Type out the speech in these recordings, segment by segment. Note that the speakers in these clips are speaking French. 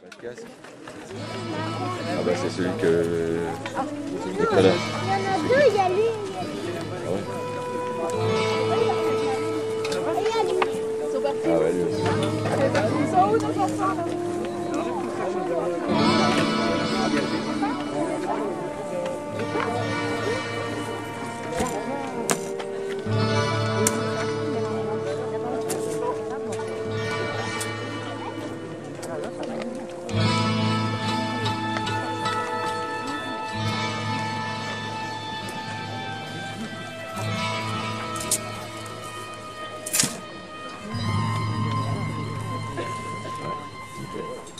Pas de casque. Ah bah c'est celui que... qui est pas là. Il y en a deux, il y a lui. Ah ouais. Il y a lui. Ils sont partis. Ah ouais, lui aussi. Ils sont où nos enfants là?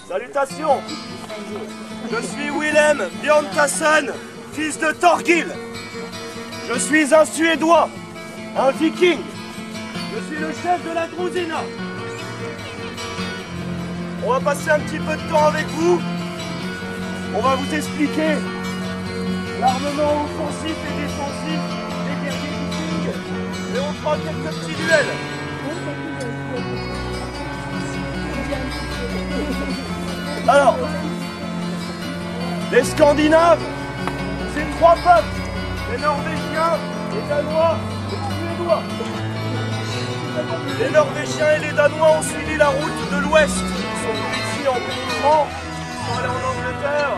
Salutations! Je suis Willem Björntassen, fils de Thorgil. Je suis un Suédois, un viking. Je suis le chef de la Drusina. On va passer un petit peu de temps avec vous. On va vous expliquer l'armement offensif et défensif des guerriers vikings. Et on fera quelques petits duels. Alors, les Scandinaves, c'est trois peuples, les Norvégiens, les Danois et les Suédois. Les Norvégiens et les Danois ont suivi la route de l'Ouest. Ils sont venus ici en pays franc, ils sont allés en Angleterre,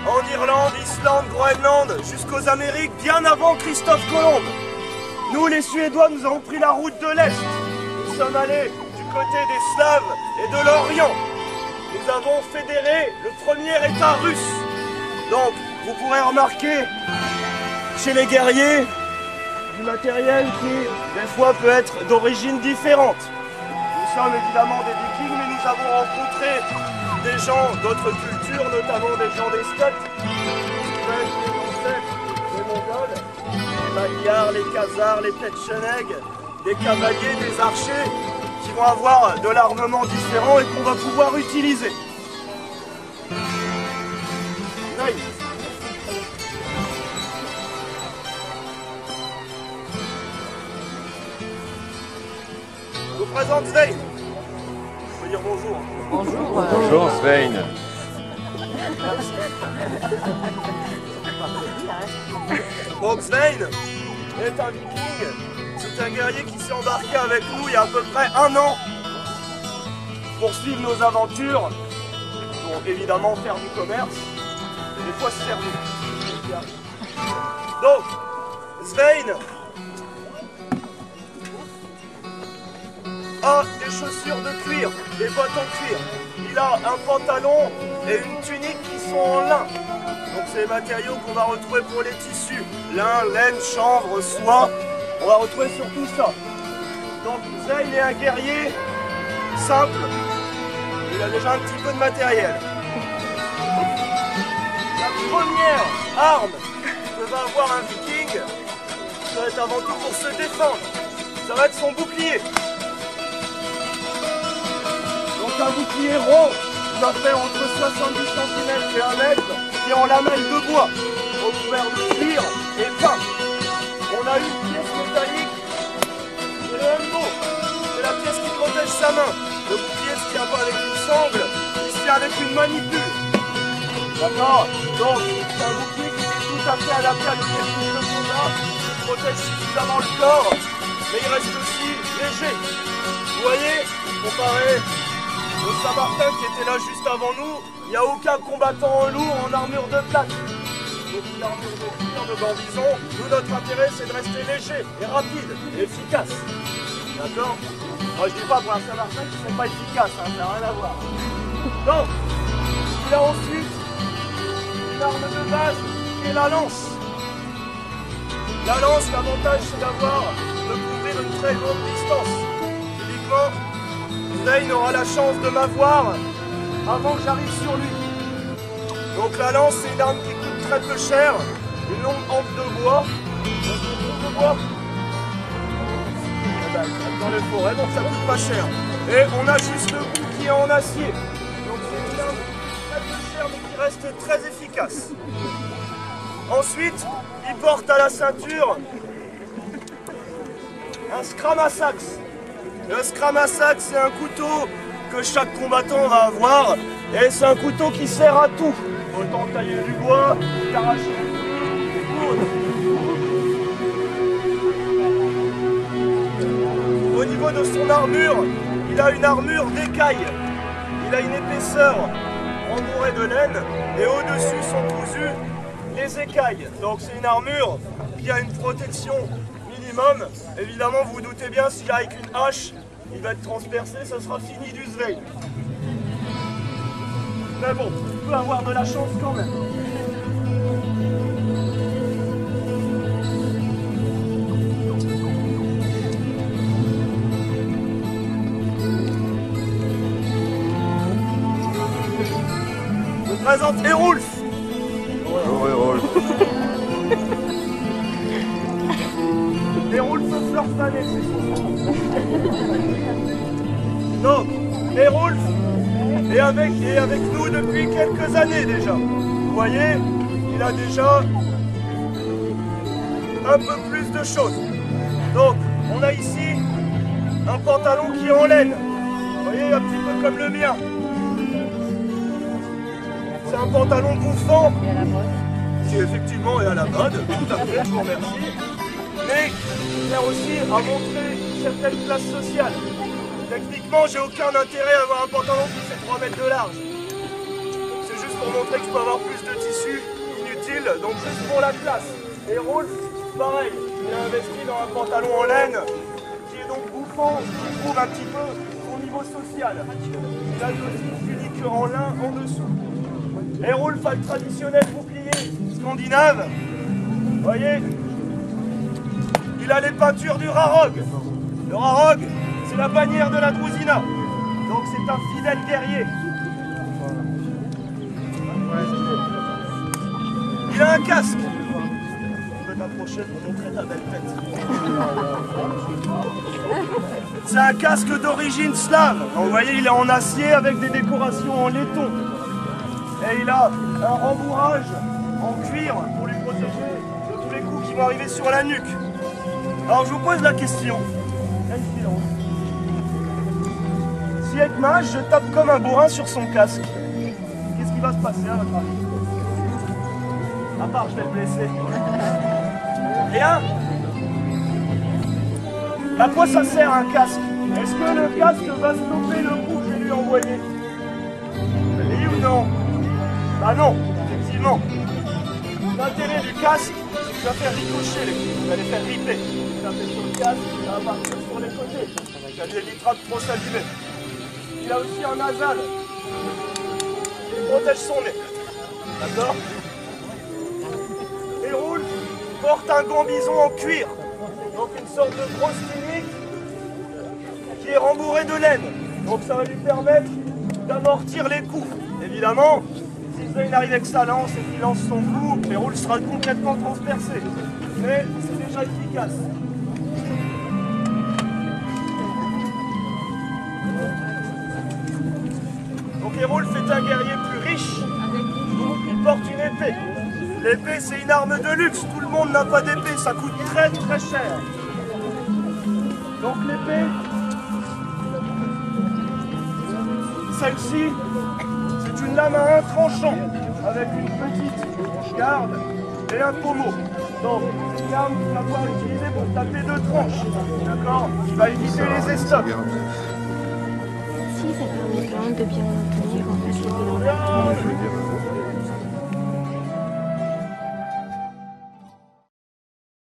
en Irlande, Islande, Groenland, jusqu'aux Amériques, bien avant Christophe Colomb. Nous, les Suédois, nous avons pris la route de l'Est. Nous sommes allés du côté des Slaves et de l'Orient. Nous avons fédéré le premier État russe. Donc, vous pourrez remarquer chez les guerriers du matériel qui, des fois, peut être d'origine différente. Nous sommes évidemment des vikings, mais nous avons rencontré des gens d'autres cultures, notamment des gens des steppes, les ancêtres des Mongols, les Magyars, les Khazars, les Petchenegs, des cavaliers, des archers, qui vont avoir de l'armement différent et qu'on va pouvoir utiliser. Nice. Je vous présente Svein. Je peux dire bonjour. Bonjour. Bonjour Svein. Donc Svein est un viking. C'est un guerrier qui s'est embarqué avec nous il y a à peu près 1 an pour suivre nos aventures, pour évidemment faire du commerce et des fois se servir. Donc, Svein a des chaussures de cuir, des bottes en cuir. Il a un pantalon et une tunique qui sont en lin. Donc c'est les matériaux qu'on va retrouver pour les tissus. Lin, laine, chanvre, soie. On va retrouver surtout ça. Donc Svein est un guerrier simple. Il a déjà un petit peu de matériel. La première arme que va avoir un viking, ça va être avant tout pour se défendre. Ça va être son bouclier. Donc un bouclier rond, il va faire entre 70 cm et 1 mètre, qui est en lamelle de bois, recouvert de cuir et peint. On a une pièce métallique, c'est le Hembo, c'est la pièce qui protège sa main. Le bouclier ne se tient pas avec une sangle, il se tient avec une manipule. D'accord? Donc, c'est un bouclier qui est tout à fait adapté à l'exercice de combat, qui protège suffisamment le corps, mais il reste aussi léger. Vous voyez, comparé au Saint-Martin qui était là juste avant nous, il n'y a aucun combattant en lourd en armure de plaque. Donc l'armure de cuir, de bambison, nous notre intérêt c'est de rester léger et rapide et efficace. D'accord? Moi je dis pas pour un Saint-Martin qui ne sont pas efficaces, hein, ça n'a rien à voir. Donc, il a ensuite une arme de base qui est la lance. La lance, l'avantage c'est de couvrir une très longue distance. Typiquement, Svein aura la chance de m'avoir avant que j'arrive sur lui. Donc la lance c'est une arme qui coûte très peu cher, une longue hampe de bois. Dans les forêts, donc ça coûte pas cher. Et on a juste le bout qui est en acier. Donc c'est une arme très peu chère mais qui reste très efficace. Ensuite, il porte à la ceinture un scramasax. Le scramasax, c'est un couteau que chaque combattant va avoir Et c'est un couteau qui sert à tout. Autant tailler du bois, t'arracher des poudres. Au niveau de son armure, il a une armure d'écaille. Il a une épaisseur rembourrée de laine et au-dessus sont cousues les écailles. Donc c'est une armure qui a une protection minimum. Évidemment, vous vous doutez bien, si avec une hache, il va être transpercé, ça sera fini du Sveil. Mais bon, il peut avoir de la chance quand même. Je vous présente Hérolf. Bonjour Hérolf. Hérolf Fleurfanet, c'est son nom. Donc, Hérolf est avec nous depuis quelques années déjà. Vous voyez, il a déjà un peu plus de choses. Donc, on a ici un pantalon qui est en laine. Vous voyez, un petit peu comme le mien. C'est un pantalon bouffant, qui effectivement est à la mode, tout à fait, je vous remercie, mais qui sert aussi à montrer une certaine classe sociale. Techniquement, j'ai aucun intérêt à avoir un pantalon qui fait 3 mètres de large. C'est juste pour montrer que je peux avoir plus de tissu inutile, donc juste pour la classe. Et Rolf, pareil, il a investi dans un pantalon en laine, qui est donc bouffant, qui prouve un petit peu son niveau social. Il a aussi une tunique en lin en dessous. Hérolf a le traditionnel bouclier scandinave. Vous voyez, il a les peintures du Rarog. Le Rarog, c'est la bannière de la Druzina. Donc c'est un fidèle guerrier. Il a un casque. Tu peux t'approcher pour montrer ta belle tête. C'est un casque d'origine slave. Donc, vous voyez, il est en acier avec des décorations en laiton. Et il a un rembourrage en cuir pour lui protéger de tous les coups qui vont arriver sur la nuque. Alors je vous pose la question. Si avec ma hache, je tape comme un bourrin sur son casque, qu'est-ce qui va se passer à votre avis? À part je vais le blesser. Rien? À quoi ça sert un casque? Est-ce que le casque va stopper le coup que je vais lui envoyer? Oui ou non? Bah non, effectivement. L'intérêt du casque, c'est que ça va faire ricocher les coups, vous allez faire ripper. Ça fait sur le casque, ça va partir sur les côtés. Ça lui évitera de trop s'allumer. Il a aussi un nasal qui protège son nez. D'accord? Hérolf porte un gambison en cuir. Donc une sorte de grosse tunique qui est rembourrée de laine. Donc ça va lui permettre d'amortir les coups. Évidemment, si il arrive avec sa lance et qu'il lance son coup, Hérolf sera complètement transpercé. Mais c'est déjà efficace. Donc Hérolf est un guerrier plus riche. Il porte une épée. L'épée, c'est une arme de luxe. Tout le monde n'a pas d'épée. Ça coûte très très cher. Donc l'épée, celle-ci, c'est une lame à un tranchant avec une petite garde et un pommeau. Donc c'est une arme qu'il va pouvoir utiliser pour taper 2 tranches. D'accord? Il va éviter les estocs. Si, ça permet quand même de bien maintenir en fait les